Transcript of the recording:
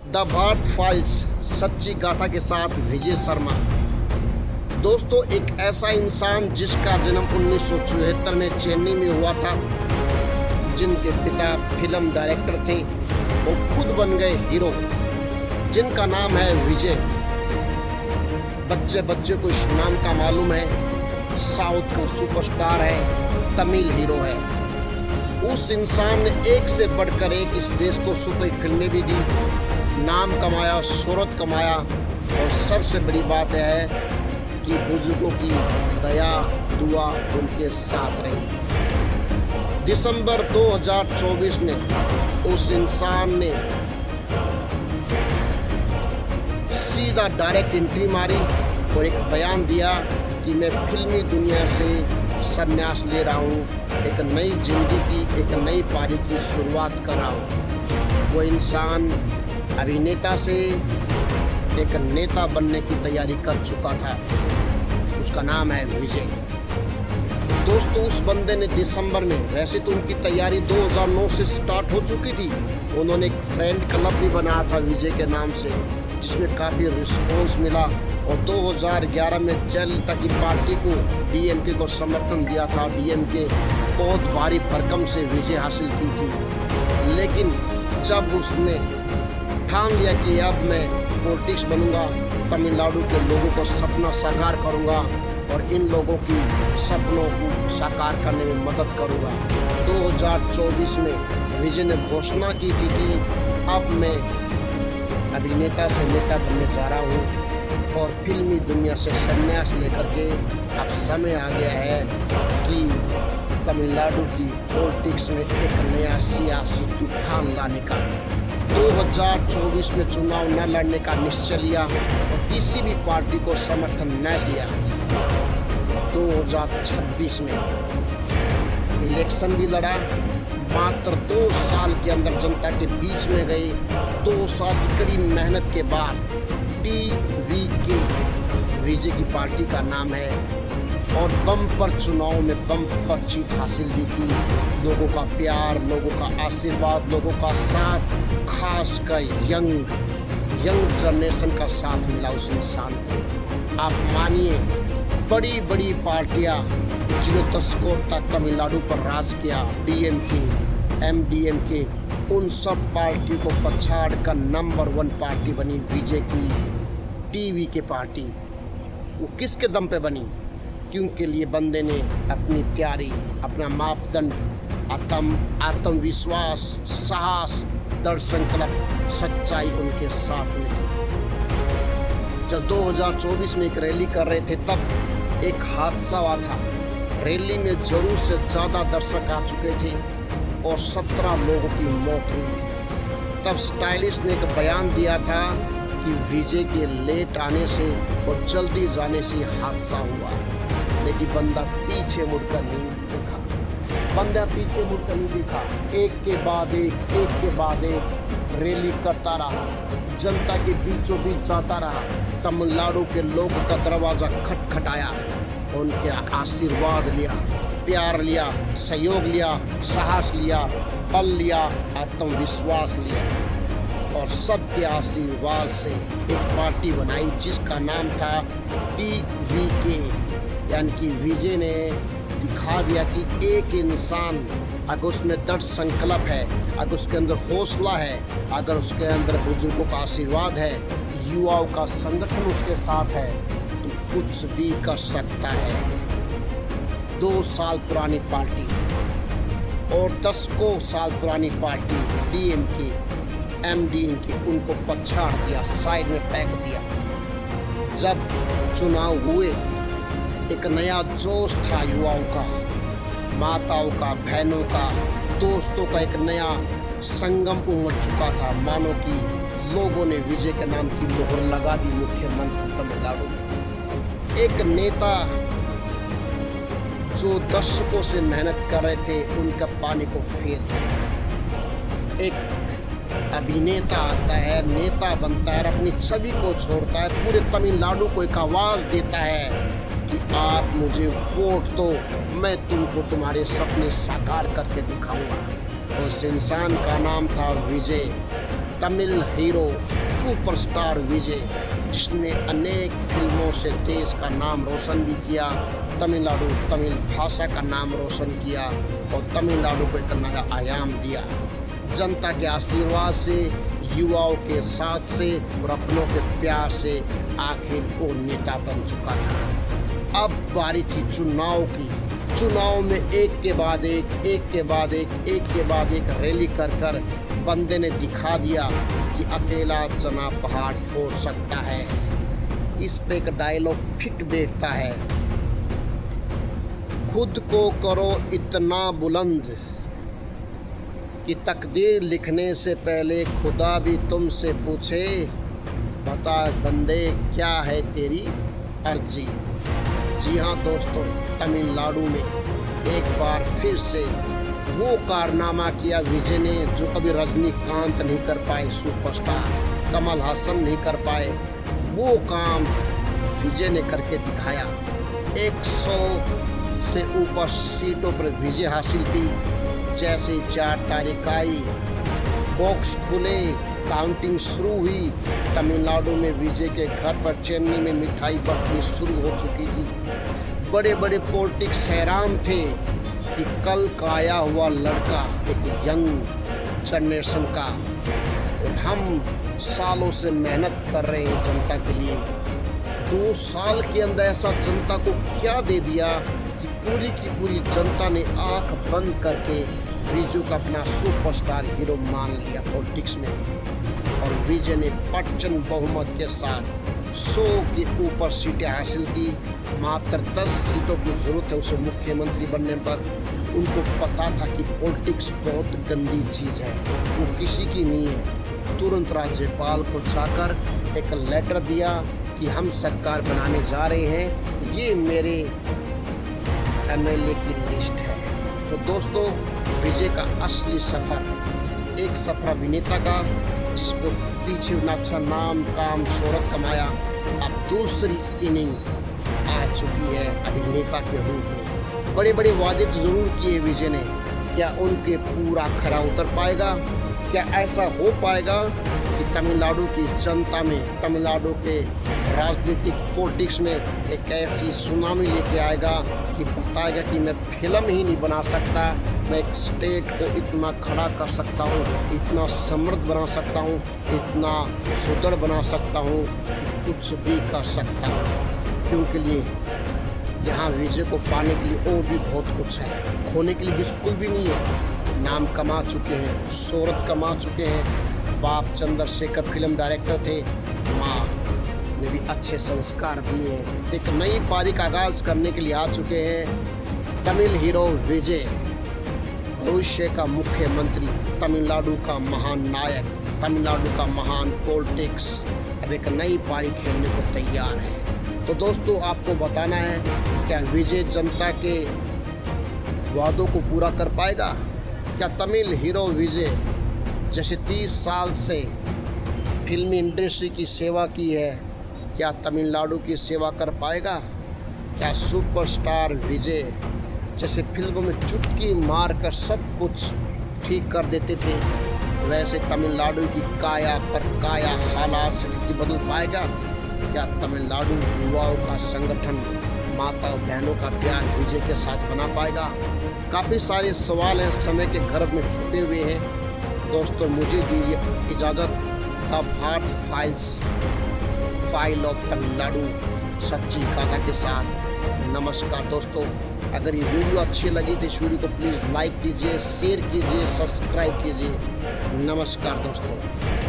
The Bharat files सच्ची गाथा के साथ विजय शर्मा। दोस्तों, एक ऐसा इंसान जिसका जन्म 1974 में चेन्नई में हुआ था, जिनके पिता फिल्म डायरेक्टर थे, वो खुद बन गए हीरो, जिनका नाम है विजय। बच्चे बच्चे को इस नाम का मालूम है, साउथ का सुपरस्टार है, तमिल हीरो है। उस इंसान ने एक से बढ़कर एक इस देश को सुपर फिल्में भी दी, नाम कमाया, शोहरत कमाया, और सबसे बड़ी बात है कि बुजुर्गों की दया दुआ उनके साथ रही। दिसंबर 2024 में उस इंसान ने सीधा डायरेक्ट एंट्री मारी और एक बयान दिया कि मैं फिल्मी दुनिया से संन्यास ले रहा हूँ, एक नई जिंदगी की, एक नई पारी की शुरुआत कर रहा हूँ। वो इंसान अभिनेता से एक नेता बनने की तैयारी कर चुका था। उसका नाम है विजय। दोस्तों, उस बंदे ने दिसंबर में, वैसे तो उनकी तैयारी 2009 से स्टार्ट हो चुकी थी, उन्होंने एक फ्रेंड क्लब भी बनाया था विजय के नाम से, जिसमें काफ़ी रिस्पॉन्स मिला, और 2011 में जयललिता की पार्टी को, डीएमके को समर्थन दिया था। डीएमके बहुत भारी भरकम से विजय हासिल की थी। लेकिन जब उसने ठान लिया कि अब मैं पॉलिटिक्स बनूंगा, तमिलनाडु के लोगों को सपना साकार करूंगा और इन लोगों की सपनों को साकार करने में मदद करूंगा, 2024 में विजय ने घोषणा की थी कि अब मैं अभिनेता से नेता बनने जा रहा हूं और फिल्मी दुनिया से संन्यास लेकर के अब समय आ गया है कि तमिलनाडु की पॉलिटिक्स में एक नया सियासी तूफान लाने का। 2024 में चुनाव न लड़ने का निश्चय लिया और किसी भी पार्टी को समर्थन न दिया। 2026 में इलेक्शन भी लड़ा, मात्र 2 साल के अंदर जनता के बीच में गए। 2 साल की कड़ी मेहनत के बाद टीवीके विजय की पार्टी का नाम है, और बम्पर चुनाव में बम्पर जीत हासिल भी की। लोगों का प्यार, लोगों का आशीर्वाद, लोगों का साथ, खासकर यंग जनरेशन का साथ मिला उस इंसान को। आप मानिए, बड़ी बड़ी पार्टियां जिन्होंने दशकों तक तमिलनाडु पर राज किया, डीएमके, एमडीएमके, उन सब पार्टियों को पछाड़ कर नंबर 1 पार्टी बनी विजय की टीवीके पार्टी। वो किसके दम पे बनी? क्योंकि लिए बंदे ने अपनी तैयारी, अपना मापदंड, आत्मविश्वास, साहस, दृढ़ संकल्प, सच्चाई उनके साथ में थी। जब 2024 में एक रैली कर रहे थे, तब एक हादसा हुआ था। रैली में जरूर से ज़्यादा दर्शक आ चुके थे और 17 लोगों की मौत हुई थी। तब स्टाइलिश ने एक बयान दिया था कि विजय के लेट आने से और जल्दी जाने से हादसा हुआ, लेकिन बंदा पीछे मुड़कर नहीं देखा। एक के बाद एक रैली करता रहा, जनता के बीचों बीच जाता रहा, तमिलनाडु के लोगों का दरवाज़ा खटखटाया, उनके आशीर्वाद लिया, प्यार लिया, सहयोग लिया, साहस लिया, बल लिया, आत्मविश्वास लिया, और सबके आशीर्वाद से एक पार्टी बनाई जिसका नाम था टीवीके। यानी कि विजय ने दिखा दिया कि एक इंसान, अगर उसमें दृढ़ संकल्प है, अगर उसके अंदर हौसला है, अगर उसके अंदर बुजुर्गों का आशीर्वाद है, युवाओं का संगठन उसके साथ है, तो कुछ भी कर सकता है। 2 साल पुरानी पार्टी और 10 साल पुरानी पार्टी डीएमके, एमडीएमके, उनको पछाड़ दिया, साइड में फेंक दिया। जब चुनाव हुए, एक नया जोश था युवाओं का, माताओं का, बहनों का, दोस्तों का, एक नया संगम उमड़ चुका था। मानो कि लोगों ने विजय के नाम की मोहर लगा दी मुख्यमंत्री तमिलनाडु में। एक नेता जो दशकों से मेहनत कर रहे थे, उनका पानी को फेर दिया। एक अभिनेता आता है, नेता बनता है, अपनी छवि को छोड़ता है, पूरे तमिलनाडु को एक आवाज़ देता है कि आप मुझे वोट दो, मैं तुमको तुम्हारे सपने साकार करके दिखाऊंगा। उस इंसान का नाम था विजय। तमिल हीरो सुपरस्टार विजय, जिसने अनेक फिल्मों से देश का नाम रोशन भी किया, तमिलनाडु तमिल भाषा का नाम रोशन किया और तमिलनाडु को एक नया आयाम दिया। जनता के आशीर्वाद से, युवाओं के साथ से और अपनों के प्यार से आखिर वो नेता बन चुका था। अब बारी थी चुनाव की। चुनाव में एक के बाद एक रैली कर बंदे ने दिखा दिया कि अकेला चना पहाड़ फोड़ सकता है। इस पे एक डायलॉग फिट बैठता है, खुद को करो इतना बुलंद कि तकदीर लिखने से पहले खुदा भी तुमसे पूछे, बता बंदे क्या है तेरी अर्जी। जी हाँ दोस्तों, तमिलनाडु में एक बार फिर से वो कारनामा किया विजय ने जो कभी रजनीकांत नहीं कर पाए, सुपरस्टार कमल हासन नहीं कर पाए, वो काम विजय ने करके दिखाया। 100 से ऊपर सीटों पर विजय हासिल की। जैसे 4 तारीख आई, बॉक्स खुले, काउंटिंग शुरू हुई, तमिलनाडु में विजय के घर पर चेन्नई में मिठाई बंटनी शुरू हो चुकी थी। बड़े बड़े पॉलिटिक्स हैरान थे कि कल का आया हुआ लड़का एक यंग जनरेशन का, और हम सालों से मेहनत कर रहे हैं जनता के लिए, 2 साल के अंदर ऐसा जनता को क्या दे दिया कि पूरी की पूरी जनता ने आंख बंद करके विजय को अपना सुपरस्टार हीरो मान लिया पॉलिटिक्स में। और विजय ने प्रचंड बहुमत के साथ 100 के ऊपर सीटें हासिल की। मात्र 10 सीटों की जरूरत है उसे मुख्यमंत्री बनने पर। उनको पता था कि पॉलिटिक्स बहुत गंदी चीज़ है, वो किसी की नहीं है। तुरंत राज्यपाल को जाकर एक लेटर दिया कि हम सरकार बनाने जा रहे हैं, ये मेरे MLA की लिस्ट है। तो दोस्तों, विजय का असली सफ़र एक सफर अभिनेता का, जिसको पीछे अच्छा नाम काम शोहरत कमाया, अब दूसरी इनिंग आ चुकी है अभिनेता के रूप में। बड़े बड़े वादे तो ज़रूर किए विजय ने, क्या उनके पूरा खरा उतर पाएगा? क्या ऐसा हो पाएगा कि तमिलनाडु की जनता में, तमिलनाडु के राजनीतिक पॉलिटिक्स में एक ऐसी सुनामी लेके आएगा कि बताएगा कि मैं फिल्म ही नहीं बना सकता, मैं एक स्टेट को इतना खड़ा कर सकता हूँ, इतना समृद्ध बना सकता हूँ, इतना सुदृढ़ बना सकता हूँ कि कुछ भी कर सकता हूँ। क्योंकि लिए यहाँ विजय को पाने के लिए और भी बहुत कुछ है, खोने के लिए बिल्कुल भी नहीं है। नाम कमा चुके हैं, शोहरत कमा चुके हैं। बाप चंद्रशेखर फिल्म डायरेक्टर थे, माँ ने भी अच्छे संस्कार दिए हैं। एक नई पारी का आगाज करने के लिए आ चुके हैं तमिल हीरो विजय, भविष्य का मुख्यमंत्री, तमिलनाडु का महान नायक, तमिलनाडु का महान पॉलिटिक्स अब एक नई पारी खेलने को तैयार है। तो दोस्तों, आपको बताना है, क्या विजय जनता के वादों को पूरा कर पाएगा? क्या तमिल हीरो विजय जैसे 30 साल से फिल्मी इंडस्ट्री की सेवा की है, क्या तमिलनाडु की सेवा कर पाएगा? क्या सुपरस्टार विजय जैसे फिल्मों में चुटकी मारकर सब कुछ ठीक कर देते थे, वैसे तमिलनाडु की काया पर काया हालात से बदल पाएगा? क्या तमिलनाडु युवाओं का संगठन, माता और बहनों का प्यार विजय के साथ बना पाएगा? काफ़ी सारे सवाल हैं, समय के गर्भ में छुपे हुए हैं। दोस्तों, मुझे दीजिए इजाज़त। The Bharat file of Tamil Nadu सच्ची गाथा के साथ नमस्कार दोस्तों। अगर ये वीडियो अच्छी लगी तो इस वीडियो को प्लीज़ लाइक कीजिए, शेयर कीजिए, सब्सक्राइब कीजिए। नमस्कार दोस्तों।